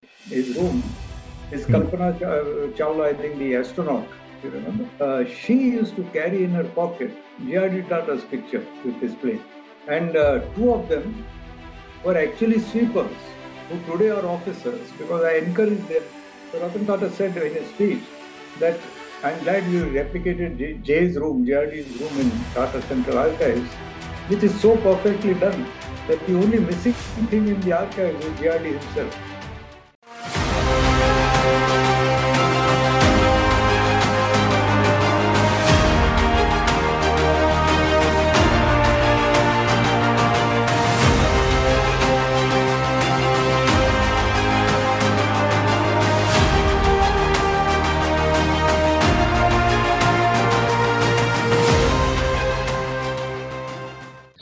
his room, is Hmm. Kalpana Chawla, I think the astronaut, you remember? She used to carry in her pocket J.R.D. Tata's picture with his plane. And two of them were actually sweepers who today are officers because I encouraged them. So Ratan Tata said in his speech that I'm glad you replicated Jay's room, J.R.D's room in Tata Central Archives, which is so perfectly done that the only missing thing in the archives is J.R.D. himself.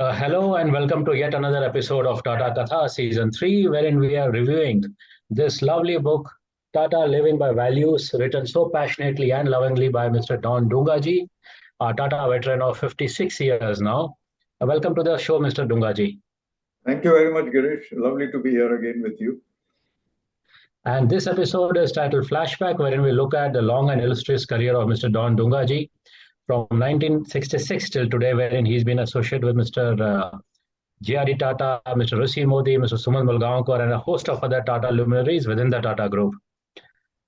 Hello and welcome to yet another episode of Tata Katha Season 3, wherein we are reviewing this lovely book, Tata Living by Values, written so passionately and lovingly by Mr. Don Dungaji, a Tata veteran of 56 years now. Welcome to the show, Mr. Dungaji. Thank you very much, Girish. Lovely to be here again with you. And this episode is titled Flashback, wherein we look at the long and illustrious career of Mr. Don Dungaji from 1966 till today, wherein he's been associated with Mr. J.R.D. Tata, Mr. Rishi Modi, Mr. Suman Mulgaonkar, and a host of other Tata luminaries within the Tata Group.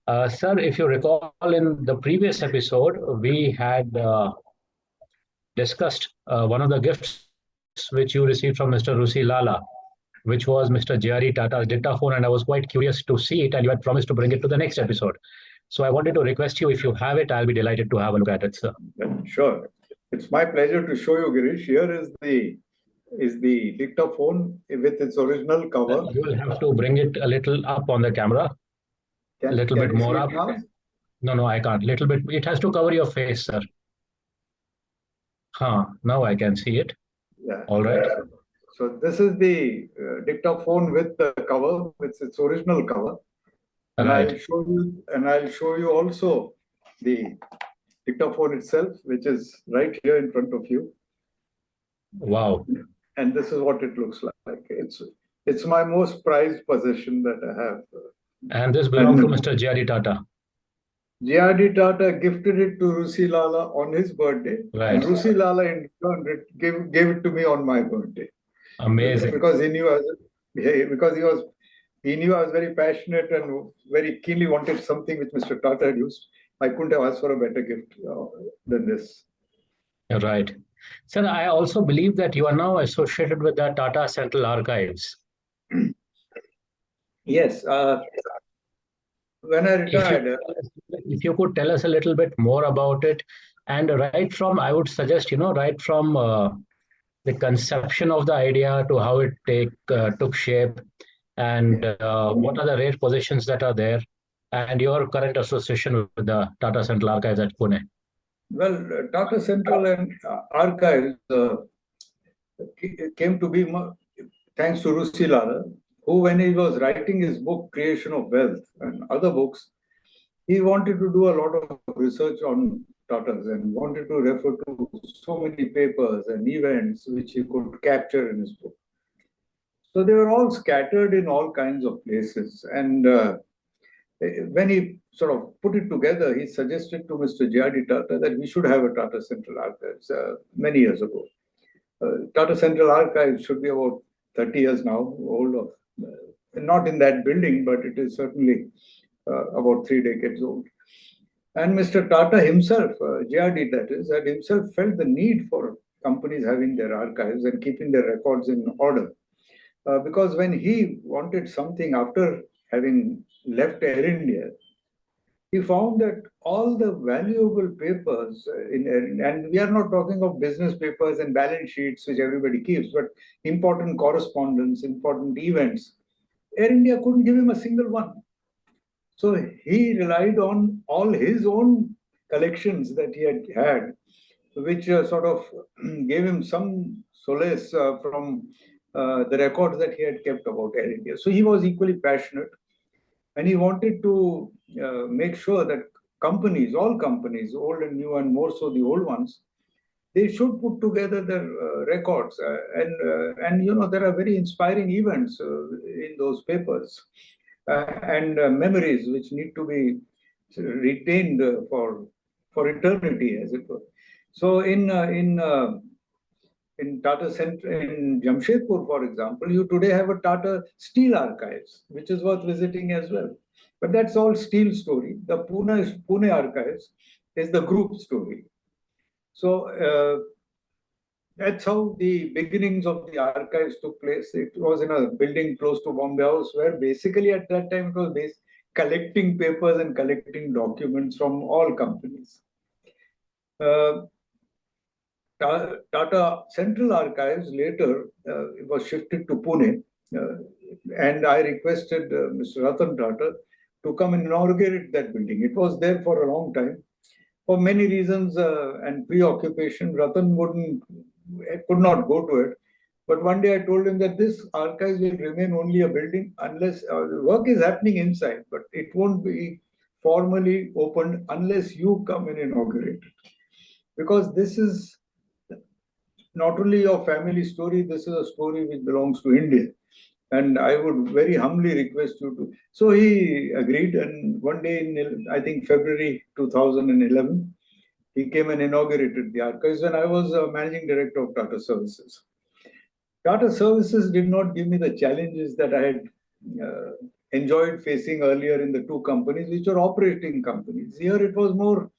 Sir, if you recall, in the previous episode, we had discussed one of the gifts which you received from Mr. Rusi Lala, which was Mr. J.R.D. Tata's dictaphone, and I was quite curious to see it, and you had promised to bring it to the next episode. So I wanted to request you, if you have it, I'll be delighted to have a look at it, sir. Sure. It's my pleasure to show you, Girish. Here is the dictaphone with its original cover. You will have to bring it a little up on the camera, a little bit more up. No, I can't. Little bit. It has to cover your face, sir. Now I can see it. Yeah. All right. So this is the dictaphone with the cover, with its original cover. And Right. I'll show you also the dictaphone itself, which is right here in front of you. Wow. And this is what it looks like. It's my most prized possession that I have. And this belonged to Mr. J.R.D. Tata. J.R.D. Tata gifted it to Rusi Lala on his birthday, Right. and Rusi Lala in turn gave it to me on my birthday. Amazing. Because he knew he knew I was very passionate and very keenly wanted something which Mr. Tata had used. I couldn't have asked for a better gift than this. Right. Sir, I also believe that you are now associated with the Tata Central Archives. Yes. When I retired, if you could tell us a little bit more about it, and right from, I would suggest, right from the conception of the idea to how it took shape, and what are the rare positions that are there, and your current association with the Tata Central Archives at Pune. Well, Tata Central and Archives came to be thanks to Rusi Lala, who, when he was writing his book Creation of Wealth and other books, he wanted to do a lot of research on Tatas and wanted to refer to so many papers and events which he could capture in his book. So they were all scattered in all kinds of places. And when he sort of put it together, he suggested to Mr. J.R.D. Tata that we should have a Tata Central Archives many years ago. Tata Central Archives should be about 30 years now old, not in that building, but it is certainly about 3 decades old. And Mr. Tata himself, J.R.D. that is, had himself felt the need for companies having their archives and keeping their records in order. Because when he wanted something after having left Air India, he found that all the valuable papers and we are not talking of business papers and balance sheets which everybody keeps, but important correspondence, important events, Air India couldn't give him a single one. So he relied on all his own collections that he had, which sort of gave him some solace from the records that he had kept about Air India. So he was equally passionate, and he wanted to make sure that companies, all companies, old and new, and more so the old ones, they should put together their records. And there are very inspiring events in those papers. and memories which need to be retained for eternity, as it were. So in Tata Center in Jamshedpur, for example, you today have a Tata Steel Archives, which is worth visiting as well. But that's all steel story. The Pune Archives is the group story. So that's how the beginnings of the archives took place. It was in a building close to Bombay House, where basically at that time it was based collecting papers and collecting documents from all companies. Uh, Tata Central Archives later was shifted to Pune, uh, and I requested Mr. Ratan Tata to come and inaugurate that building. It was there for a long time. For many reasons and preoccupation, Ratan could not go to it. But one day I told him that this archives will remain only a building unless work is happening inside, but it won't be formally opened unless you come and inaugurate it. Because this is not only your family story, this is a story which belongs to India. And I would very humbly request you to. So he agreed, and one day in, I think, February 2011, he came and inaugurated the archives when I was managing director of Tata Services. Tata Services did not give me the challenges that I had uh, enjoyed facing earlier in the two companies, which were operating companies. Here it was more,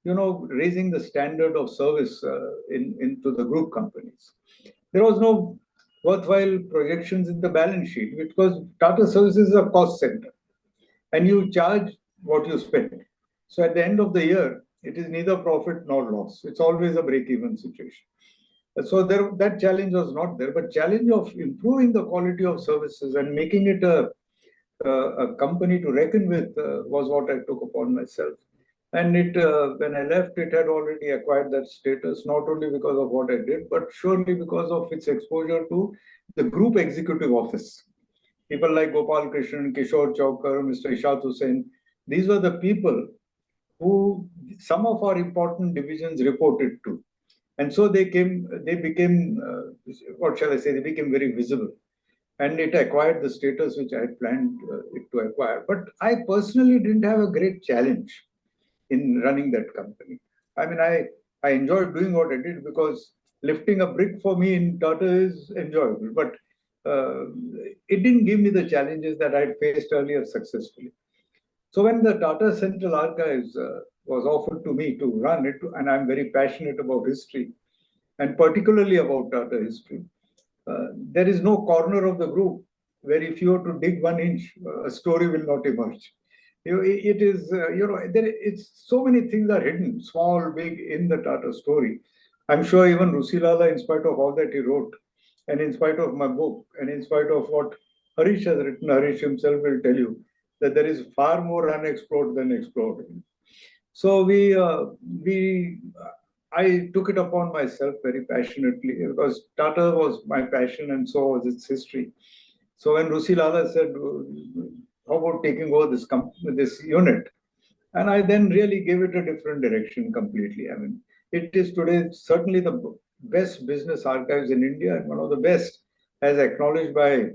raising the standard of service into the group companies. There was no worthwhile projections in the balance sheet because Tata Services is a cost center and you charge what you spend. So at the end of the year, it is neither profit nor loss. It's always a break-even situation. So that challenge was not there, but challenge of improving the quality of services and making it a company to reckon with was what I took upon myself. And when I left, it had already acquired that status, not only because of what I did, but surely because of its exposure to the group executive office. People like Gopal Krishnan, Kishore Chaukar, Mr. Ishat Hussain, these were the people who some of our important divisions reported to. And so they became, what shall I say, they became very visible. And it acquired the status which I had planned it to acquire. But I personally didn't have a great challenge in running that company. I mean, I enjoyed doing what I did because lifting a brick for me in Tata is enjoyable. But uh, it didn't give me the challenges that I'd faced earlier successfully. So when the Tata Central Archives was offered to me to run it, and I'm very passionate about history, and particularly about Tata history, there is no corner of the group where if you were to dig 1 inch, a story will not emerge. It is, it's so many things are hidden, small, big, in the Tata story. I'm sure even Rusilala, in spite of all that he wrote, and in spite of my book, and in spite of what Harish has written, Harish himself will tell you that there is far more unexplored than explored. So I took it upon myself very passionately because Tata was my passion and so was its history. So when Rusi Lala said, "How about taking over this unit?" and I then really gave it a different direction completely. I mean, it is today certainly the best business archives in India and one of the best, as acknowledged by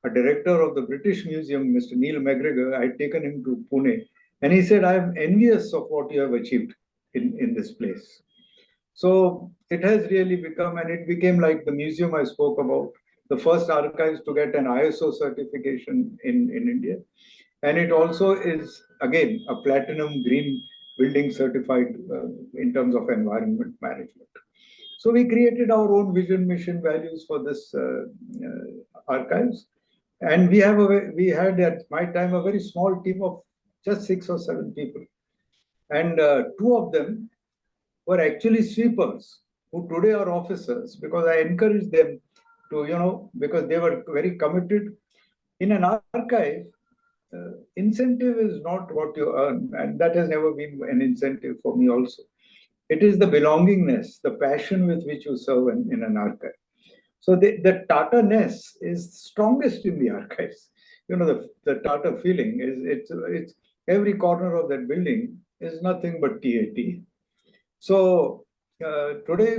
a director of the British Museum, Mr. Neil McGregor. I had taken him to Pune, and he said, "I am envious of what you have achieved in this place." So it has really become, and it became like the museum I spoke about, the first archives to get an ISO certification in India. And it also is, again, a platinum green building certified in terms of environment management. So we created our own vision, mission, values for this archives. And we had at my time a very small team of just 6 or 7 people. And two of them were actually sweepers who today are officers because I encouraged them to, because they were very committed. In an archive, incentive is not what you earn, and that has never been an incentive for me also. It is the belongingness, the passion with which you serve in an archive. So the Tata-ness is strongest in the archives. The Tata feeling is it's every corner of that building is nothing but TAT. So today,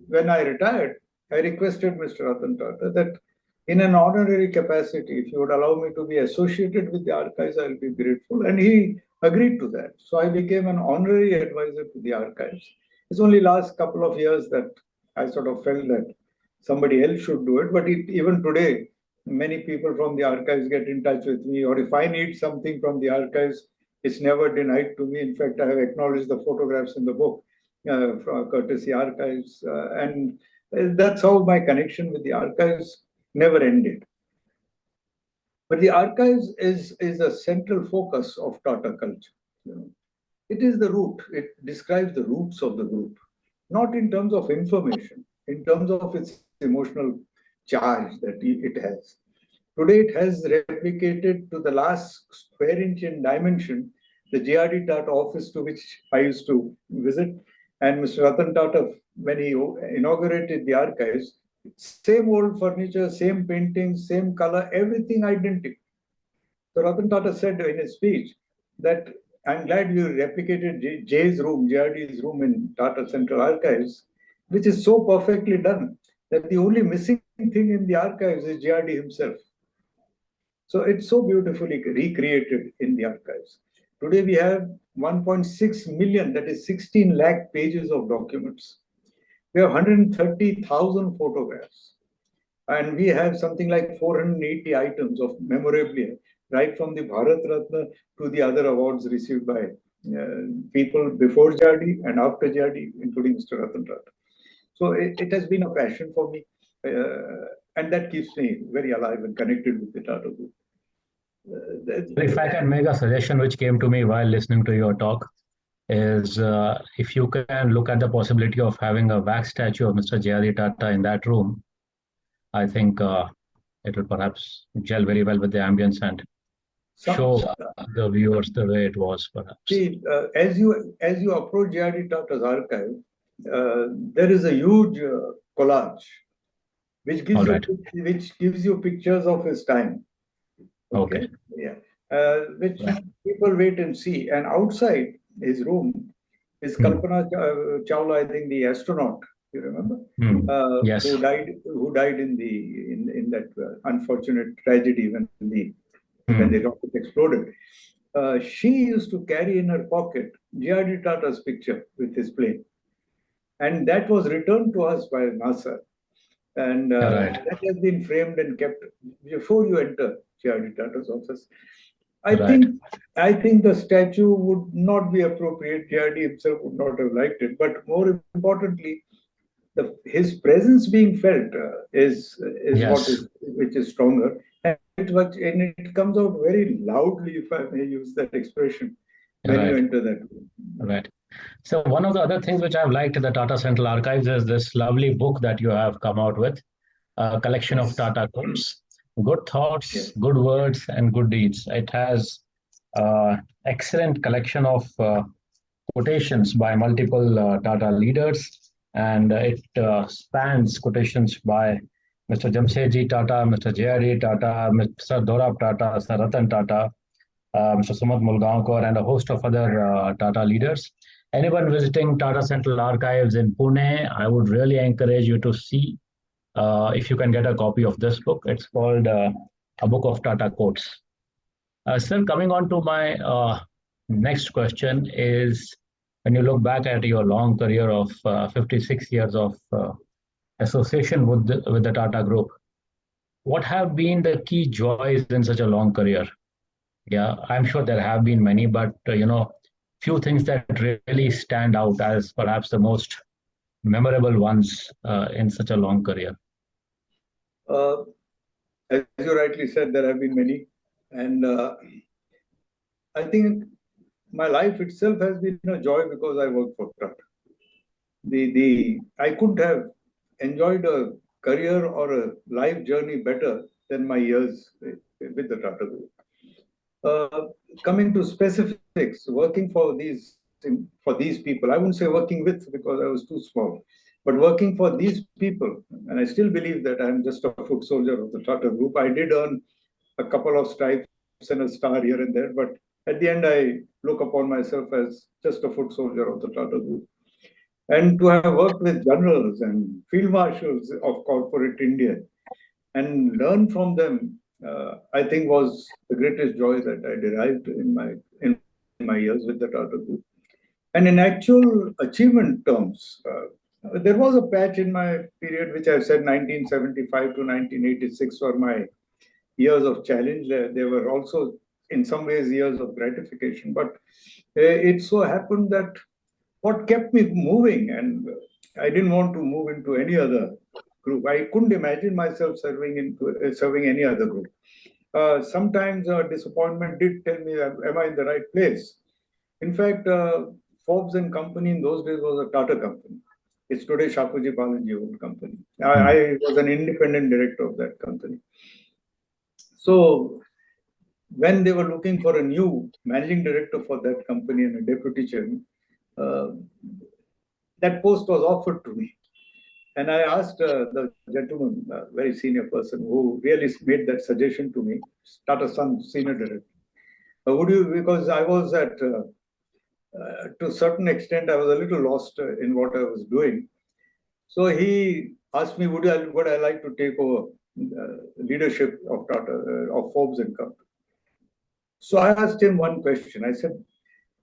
when I retired, I requested Mr. Ratan Tata that in an honorary capacity, if you would allow me to be associated with the archives, I'll be grateful. And he agreed to that. So I became an honorary advisor to the archives. It's only last couple of years that I sort of felt that somebody else should do it. But even today, many people from the archives get in touch with me, or if I need something from the archives, it's never denied to me. In fact, I have acknowledged the photographs in the book from courtesy archives. And that's how my connection with the archives never ended. But the archives is a central focus of Tata culture. You know. It is the root. It describes the roots of the group, not in terms of information, in terms of its emotional charge that it has. Today, it has replicated to the last square inch in dimension the J.R.D. Tata office to which I used to visit. And Mr. Ratan Tata, when he inaugurated the archives, same old furniture, same paintings, same color, everything identical. So Ratan Tata said in his speech that I'm glad you replicated Jay's room, J.R.D's room in Tata Central Archives, which is so perfectly done that the only missing thing in the archives is J.R.D. himself. So it's so beautifully recreated in the archives. Today we have 1.6 million, that is 16 lakh pages of documents. We have 130,000 photographs. And we have something like 480 items of memorabilia, right from the Bharat Ratna to the other awards received by people before J.R.D. and after J.R.D., including Mr. Ratan Tata. So it has been a passion for me, and that keeps me very alive and connected with the Tata Group. If I can make a suggestion which came to me while listening to your talk, is if you can look at the possibility of having a wax statue of Mr. J.R.D. Tata in that room, I think it will perhaps gel very well with the ambience and show the viewers the way it was, perhaps. See, as you approach J.R.D. Tata's archive, there is a huge collage which gives you pictures of his time. Okay. Yeah. Which people wait and see. And outside his room is Kalpana Chawla, I think the astronaut. You remember? Yes. Who died in that unfortunate tragedy when the rocket exploded. She used to carry in her pocket J.R.D. Tata's picture with his plane, and that was returned to us by NASA. And that has been framed and kept before you enter J.R.D. Tata's office. I think the statue would not be appropriate. J.R.D. himself would not have liked it. But more importantly, his presence being felt is which is stronger, and it comes out very loudly, if I may use that expression, when you enter that room. Right. So one of the other things which I've liked in the Tata Central Archives is this lovely book that you have come out with, a collection of Tata quotes, good thoughts, good words, and good deeds. It has excellent collection of quotations by multiple Tata leaders, and it spans quotations by Mr. Jamshedji Tata, Mr. J.R.D. Tata, Mr. Dorab Tata, Sir Ratan Tata, Mr. Sumant Mulgaonkar, and a host of other Tata leaders. Anyone visiting Tata Central Archives in Pune, I would really encourage you to see if you can get a copy of this book. It's called A Book of Tata Quotes. Sir, coming on to my next question is, when you look back at your long career of 56 years of association with the Tata Group, what have been the key joys in such a long career? Yeah, I'm sure there have been many, but few things that really stand out as perhaps the most memorable ones in such a long career. As you rightly said, there have been many, and I think my life itself has been a joy because I work for Tata. I couldn't have enjoyed a career or a life journey better than my years with the Tata Group. Coming to specifics, working for these people, I wouldn't say working with because I was too small, but working for these people, and I still believe that I'm just a foot soldier of the Tata Group. I did earn a couple of stripes and a star here and there, but at the end, I look upon myself as just a foot soldier of the Tata Group. And to have worked with generals and field marshals of corporate India, and learn from them, I think was the greatest joy that I derived in my years with the Tata Group. And in actual achievement terms, there was a patch in my period, which I've said 1975 to 1986 were my years of challenge. There were also, in some ways, years of gratification. But it so happened that what kept me moving, and I didn't want to move into any other group. I couldn't imagine myself serving any other group. Sometimes disappointment did tell me, am I in the right place? In fact, Forbes and Company in those days was a Tata company. It's today Shapoorji Pallonji owned company. Hmm. I was an independent director of that company. So when they were looking for a new managing director for that company and a deputy chairman, uh, that post was offered to me. And I asked the gentleman, very senior person who really made that suggestion to me, Tata Sun senior director, would you, because I was to a certain extent, I was a little lost in what I was doing. So he asked me, would I like to take over leadership of Tata, of Forbes and Company? So I asked him one question. I said,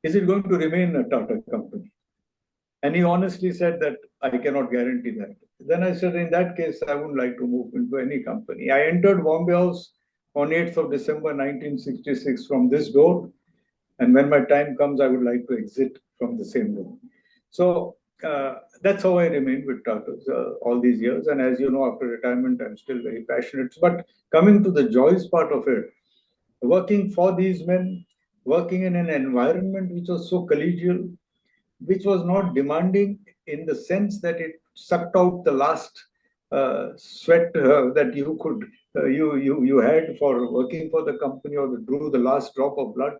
is it going to remain a Tata company? And he honestly said that I cannot guarantee that. Then I said, in that case, I wouldn't like to move into any company. I entered Bombay House on 8th of December 1966 from this door. And when my time comes, I would like to exit from the same door. So that's how I remained with Tatas all these years. And as you know, after retirement, I'm still very passionate. But coming to the joys part of it, working for these men, working in an environment which was so collegial, which was not demanding in the sense that it sucked out the last sweat that you could you had for working for the company, or drew the last drop of blood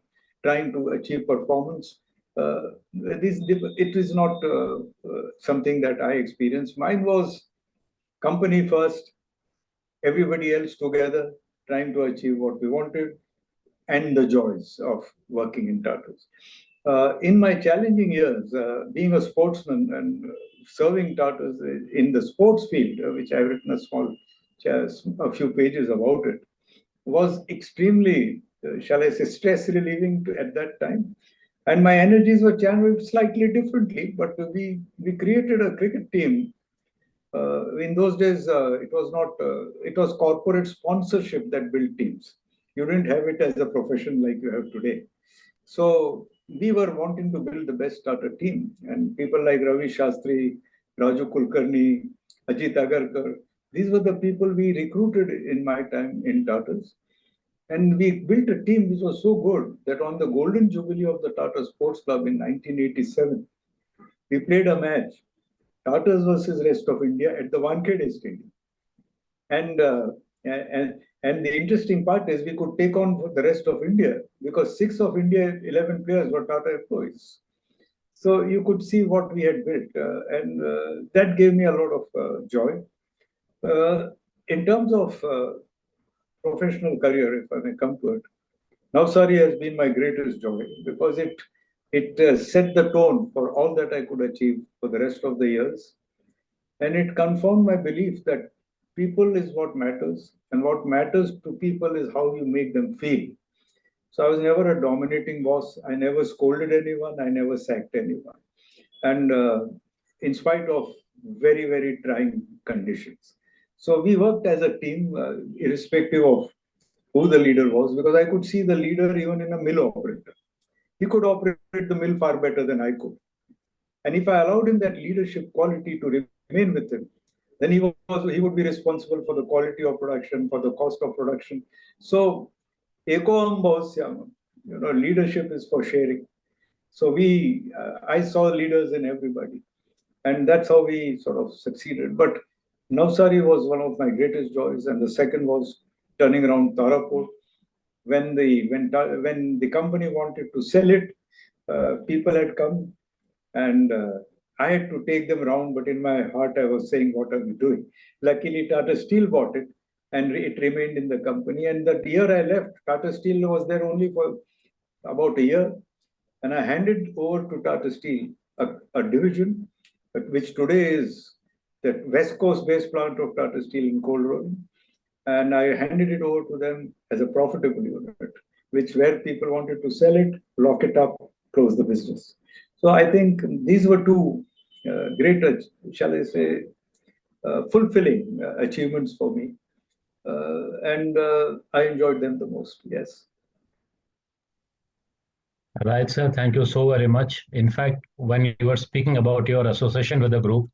trying to achieve performance. It is not something that I experienced. Mine was company first, everybody else together, trying to achieve what we wanted, and the joys of working in Tatas. In my challenging years, being a sportsman and serving Tatas in the sports field, which I've written a few pages about it, was extremely, shall I say, stress relieving at that time. And my energies were channeled slightly differently, but we created a cricket team. In those days, it was corporate sponsorship that built teams. You didn't have it as a profession like you have today. So we were wanting to build the best starter team, and people like Ravi Shastri, Raju Kulkarni, Ajit Agarkar, these were the people we recruited in my time in Tatas. And we built a team which was so good that on the golden jubilee of the Tata Sports Club in 1987, we played a match, Tatas versus rest of India, at the Wankhede Stadium. And, uh, and the interesting part is we could take on the rest of India because 6 of India 11 players were Tata employees. So you could see what we had built, and that gave me a lot of joy. Uh, in terms of professional career, if I may come to it, Navsari has been my greatest joy because it set the tone for all that I could achieve for the rest of the years, and it confirmed my belief that people is what matters, and what matters to people is how you make them feel. So I was never a dominating boss. I never scolded anyone. I never sacked anyone. And in spite of very, very trying conditions. So we worked as a team, irrespective of who the leader was, because I could see the leader even in a mill operator. He could operate the mill far better than I could. And if I allowed him that leadership quality to remain with him, then he would be responsible for the quality of production, for the cost of production. So, Eko Ambosya, leadership is for sharing. So I saw leaders in everybody, and that's how we sort of succeeded. But Navsari was one of my greatest joys, and the second was turning around Tarapur. When the company wanted to sell it, people had come, and I had to take them around. But in my heart, I was saying, "What are we doing?" Luckily, Tata Steel bought it, and it remained in the company. And the year I left, Tata Steel was there only for about a year, and I handed over to Tata Steel a division, which today is the West Coast based plant of Tata Steel in cold rolling. and I handed it over to them as a profitable unit, which where people wanted to sell it, lock it up, close the business. So I think these were two great, shall I say, fulfilling achievements for me, and I enjoyed them the most. Yes. Right, sir. Thank you so very much. In fact, when you were speaking about your association with the group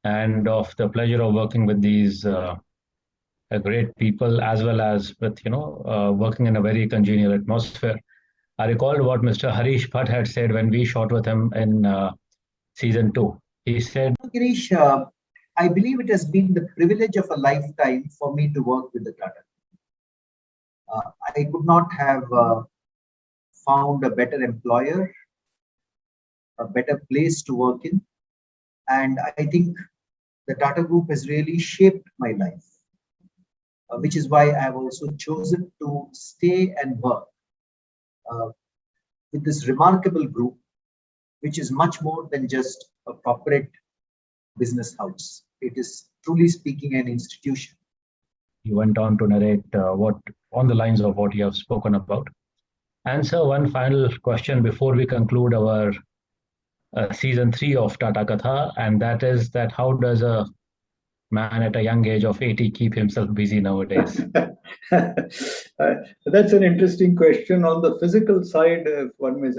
and of the pleasure of working with these great people, as well as with working in a very congenial atmosphere, I recalled what Mr. Harish Bhatt had said when we shot with him in season two. He said, Girish, I believe it has been the privilege of a lifetime for me to work with the Tata. I could not have found a better employer, a better place to work in. And I think the Tata Group has really shaped my life, which is why I have also chosen to stay and work uh, with this remarkable group, which is much more than just a corporate business house. It is truly speaking an institution. he went on to narrate what on the lines of what you have spoken about. Answer one final question before we conclude our season 3 of Tata Katha, and that is that how does a man at a young age of 80 keep himself busy nowadays? That's an interesting question. On the physical side, if one may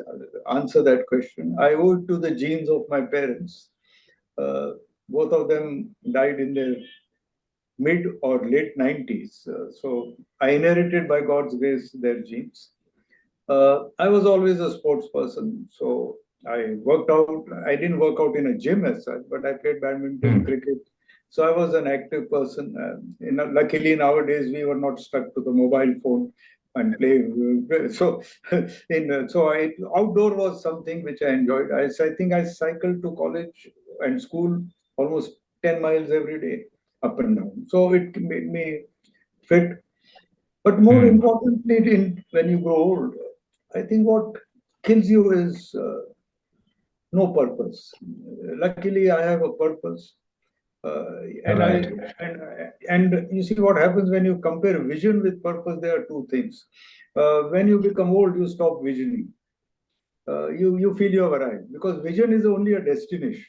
answer that question, I owe it to the genes of my parents. Uh, Both of them died in their mid or late 90s. So I inherited, by God's grace, their genes. I was always a sports person, so I worked out. I didn't work out in a gym as such, but I played badminton, cricket. So I was an active person. Luckily, nowadays we were not stuck to the mobile phone and play. So, outdoor was something which I enjoyed. I think I cycled to college and school almost 10 miles every day, up and down. So it made me fit. But more importantly, when you grow old, I think what kills you is no purpose. Luckily, I have a purpose, and I Right. and you see what happens when you compare vision with purpose. There are two things. When you become old, you stop visioning. You feel you have arrived because vision is only a destination.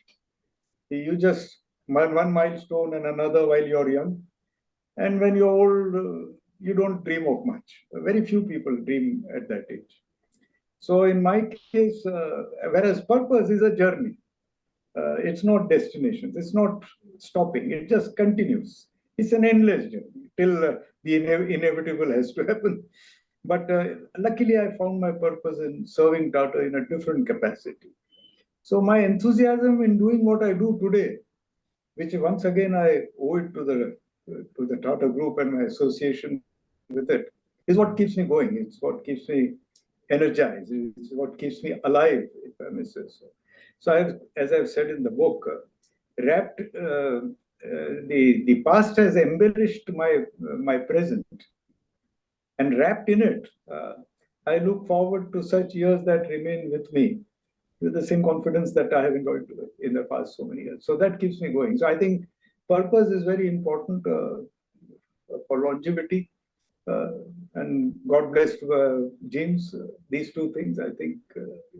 You just one milestone and another while you're young, and when you're old, you don't dream of much. Very few people dream at that age. So in my case, whereas purpose is a journey, it's not destinations, it's not stopping, it just continues. It's an endless journey till the inevitable has to happen. But luckily, I found my purpose in serving Tata in a different capacity. So my enthusiasm in doing what I do today, which once again I owe it to the Tata Group and my association with it, is what keeps me going. It's what keeps me energized. It's what keeps me alive, if I may say so. So, as I've said in the book, wrapped the past has embellished my present, and wrapped in it, I look forward to such years that remain with me with the same confidence that I have enjoyed in the past so many years. So that keeps me going. So I think purpose is very important for longevity. And God bless James. These two things, I think,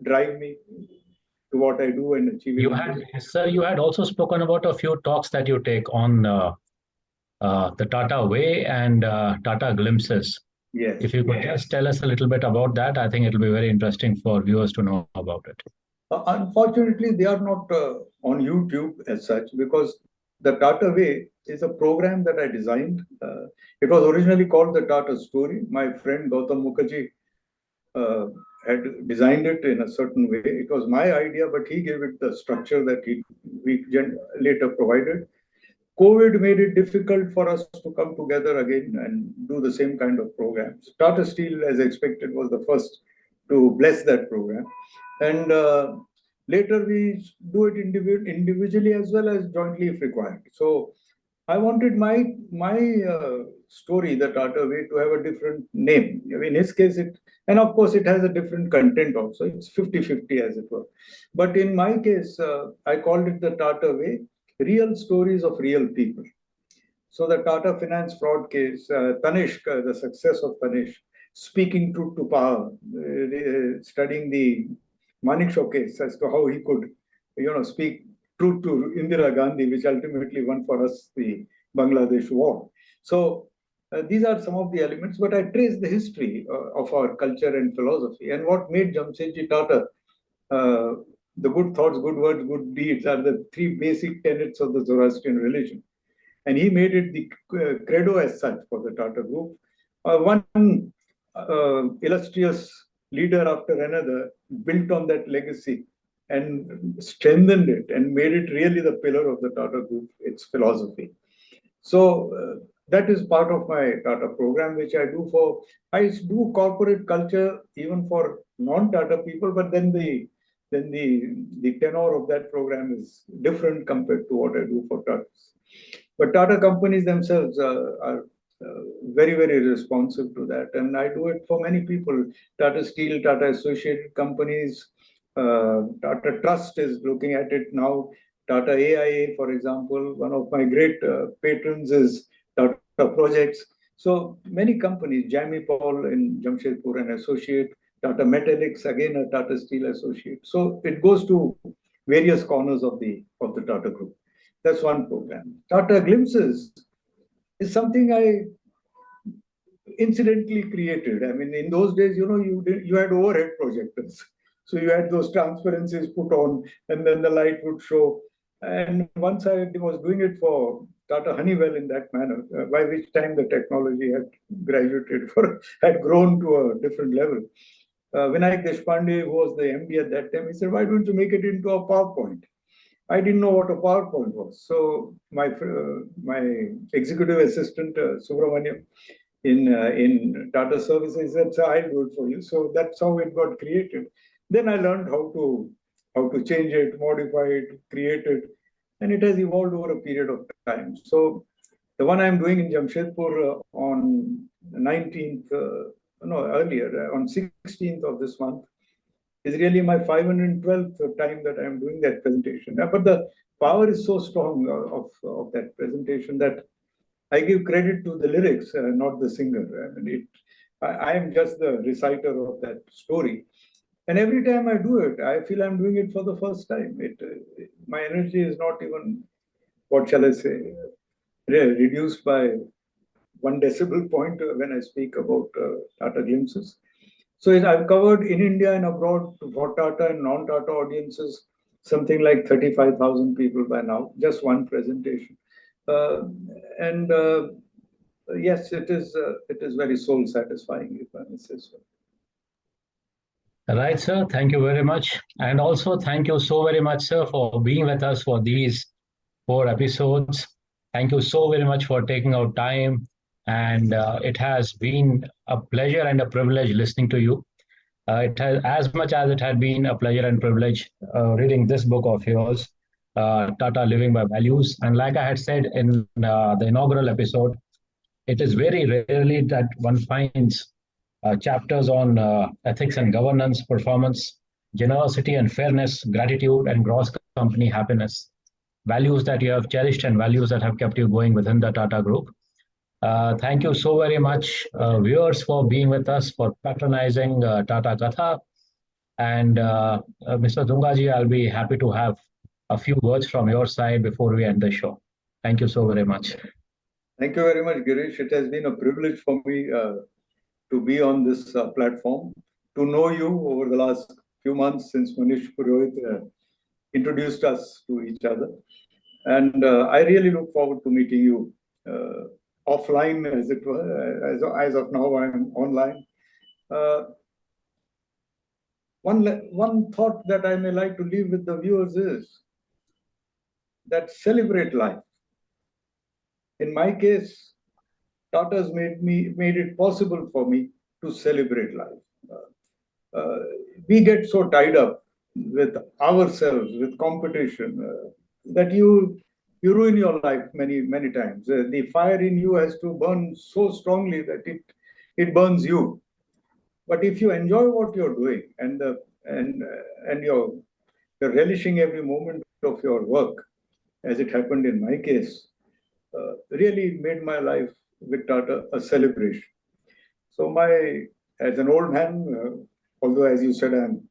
drive me to what I do and achieving. Sir, you had also spoken about a few talks that you take on the Tata Way and Tata Glimpses. Yes. If you could just tell us a little bit about that, I think it'll be very interesting for viewers to know about it. Unfortunately, they are not on YouTube as such because the Tata Way is a program that I designed. It was originally called the Tata Story. My friend Gautam Mukherjee uh, had designed it in a certain way. It was my idea, but he gave it the structure that we later provided. COVID made it difficult for us to come together again and do the same kind of programs. Tata Steel, as expected, was the first to bless that program. And later we do it individually as well as jointly if required. So I wanted my story, the Tata Way, to have a different name. In his case, and of course it has a different content also. It's 50-50 as it were. But in my case, I called it the Tata Way, real stories of real people. So the Tata Finance fraud case, Tanishq, the success of Tanishq, speaking truth to power, studying the Manekshaw case as to how he could, speak truth to Indira Gandhi, which ultimately won for us the Bangladesh war. So these are some of the elements, but I trace the history of our culture and philosophy. And what made Jamshedji Tata, the good thoughts, good words, good deeds are the three basic tenets of the Zoroastrian religion. And he made it the credo as such for the Tata Group. One illustrious leader after another built on that legacy and strengthened it and made it really the pillar of the Tata Group, its philosophy. So that is part of my Tata program, which I do for. I do corporate culture even for non-Tata people, but then the tenor of that program is different compared to what I do for Tata. But Tata companies themselves are very, very responsive to that. And I do it for many people. Tata Steel, Tata Associated Companies, Tata Trust is looking at it now. Tata AIA, for example, one of my great patrons is Tata Projects. So many companies, Jamie Paul in Jamshedpur, an associate, Tata Metallics, again a Tata Steel associate. So it goes to various corners of the Tata Group. That's one program. Tata Glimpses is something I incidentally created. I mean, in those days, you had overhead projectors. So you had those transparencies put on, and then the light would show. And once I was doing it for Tata Honeywell in that manner, by which time the technology had had grown to a different level. Vinayak Deshpande, who was the MD at that time, he said, "Why don't you make it into a PowerPoint?" I didn't know what a PowerPoint was. So my executive assistant, Subramaniam, in Tata Services said, "So I'll do it for you." So that's how it got created. Then I learned how to change it, modify it, create it, and it has evolved over a period of time. So the one I'm doing in Jamshedpur on 19th, earlier, on 16th of this month, is really my 512th time that I'm doing that presentation. But the power is so strong of that presentation that I give credit to the lyrics, not the singer. I am just the reciter of that story. And every time I do it, I feel I'm doing it for the first time. My energy is not even, what shall I say, reduced by 1 decibel point when I speak about Tata Glimpses. So I've covered in India and abroad for Tata and non-Tata audiences, something like 35,000 people by now, just one presentation. And yes, it is very soul satisfying, if I may say so. Right, sir. Thank you very much. And also, thank you so very much, sir, for being with us for these 4 episodes. Thank you so very much for taking out time. And it has been a pleasure and a privilege listening to you. It has, as much as it had been a pleasure and privilege reading this book of yours, Tata Living by Values. And like I had said in the inaugural episode, it is very rarely that one finds chapters on ethics and governance, performance, generosity and fairness, gratitude, and gross company happiness. Values that you have cherished and values that have kept you going within the Tata Group. Thank you so very much, viewers, for being with us, for patronizing Tata Katha. And Mr. Dungaji, I'll be happy to have a few words from your side before we end the show. Thank you so very much. Thank you very much, Girish. It has been a privilege for me to be on this platform, to know you over the last few months since Manish Purohit introduced us to each other. And I really look forward to meeting you offline, as it were. As of now, I'm online. One thought that I may like to leave with the viewers is that celebrate life. In my case, Tata's made it possible for me to celebrate life. We get so tied up with ourselves, with competition, that you ruin your life many times. The fire in you has to burn so strongly that it burns you. But if you enjoy what you're doing and you're relishing every moment of your work, as it happened in my case, really made my life with Tata a celebration. So as an old man, although as you said, I'm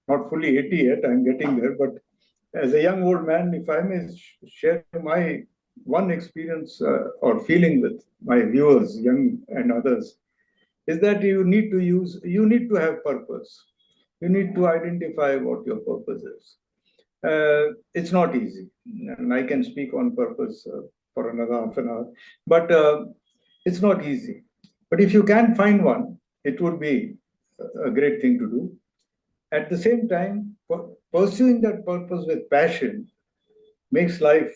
not fully 80 yet, I'm getting there, but as a young old man, if I may share my one experience or feeling with my viewers, young and others, is that you need to have purpose. You need to identify what your purpose is. It's not easy, and I can speak on purpose for another half an hour, but it's not easy. But if you can find one, it would be a great thing to do. At the same time, pursuing that purpose with passion makes life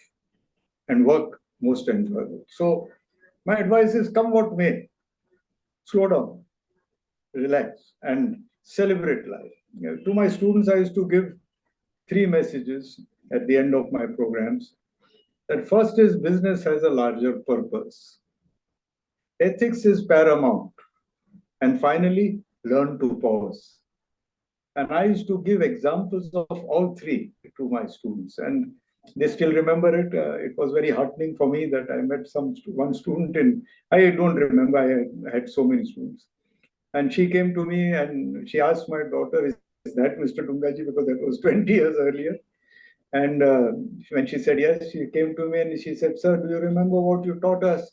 and work most enjoyable. So, my advice is come what may, slow down, relax, and celebrate life. To my students, I used to give three messages at the end of my programs. That first is business has a larger purpose, ethics is paramount, and finally, learn to pause. And I used to give examples of all three to my students, and they still remember it. It was very heartening for me that I met one student in, I don't remember, I had so many students. And she came to me and she asked my daughter, is that Mr. Dungaji? Because that was 20 years earlier. And when she said yes, she came to me and she said, sir, do you remember what you taught us?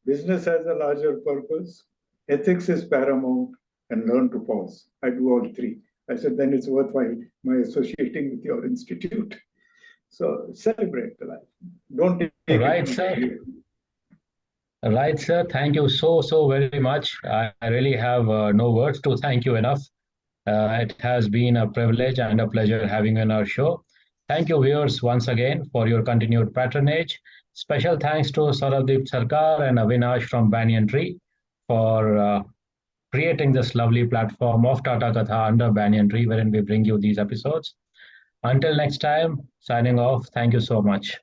Business has a larger purpose, ethics is paramount, and learn to pause. I do all three. I said, then it's worthwhile my associating with your institute. So celebrate the life. Don't take Right, it. sir. Right, sir. Thank you so very much. I really have no words to thank you enough. It has been a privilege and a pleasure having you on our show. Thank you, viewers, once again for your continued patronage. Special thanks to Saurabdeep Sarkar and Avinash from Banyan Tree for creating this lovely platform of Tata Katha under Banyan Tree, wherein we bring you these episodes. Until next time, signing off. Thank you so much.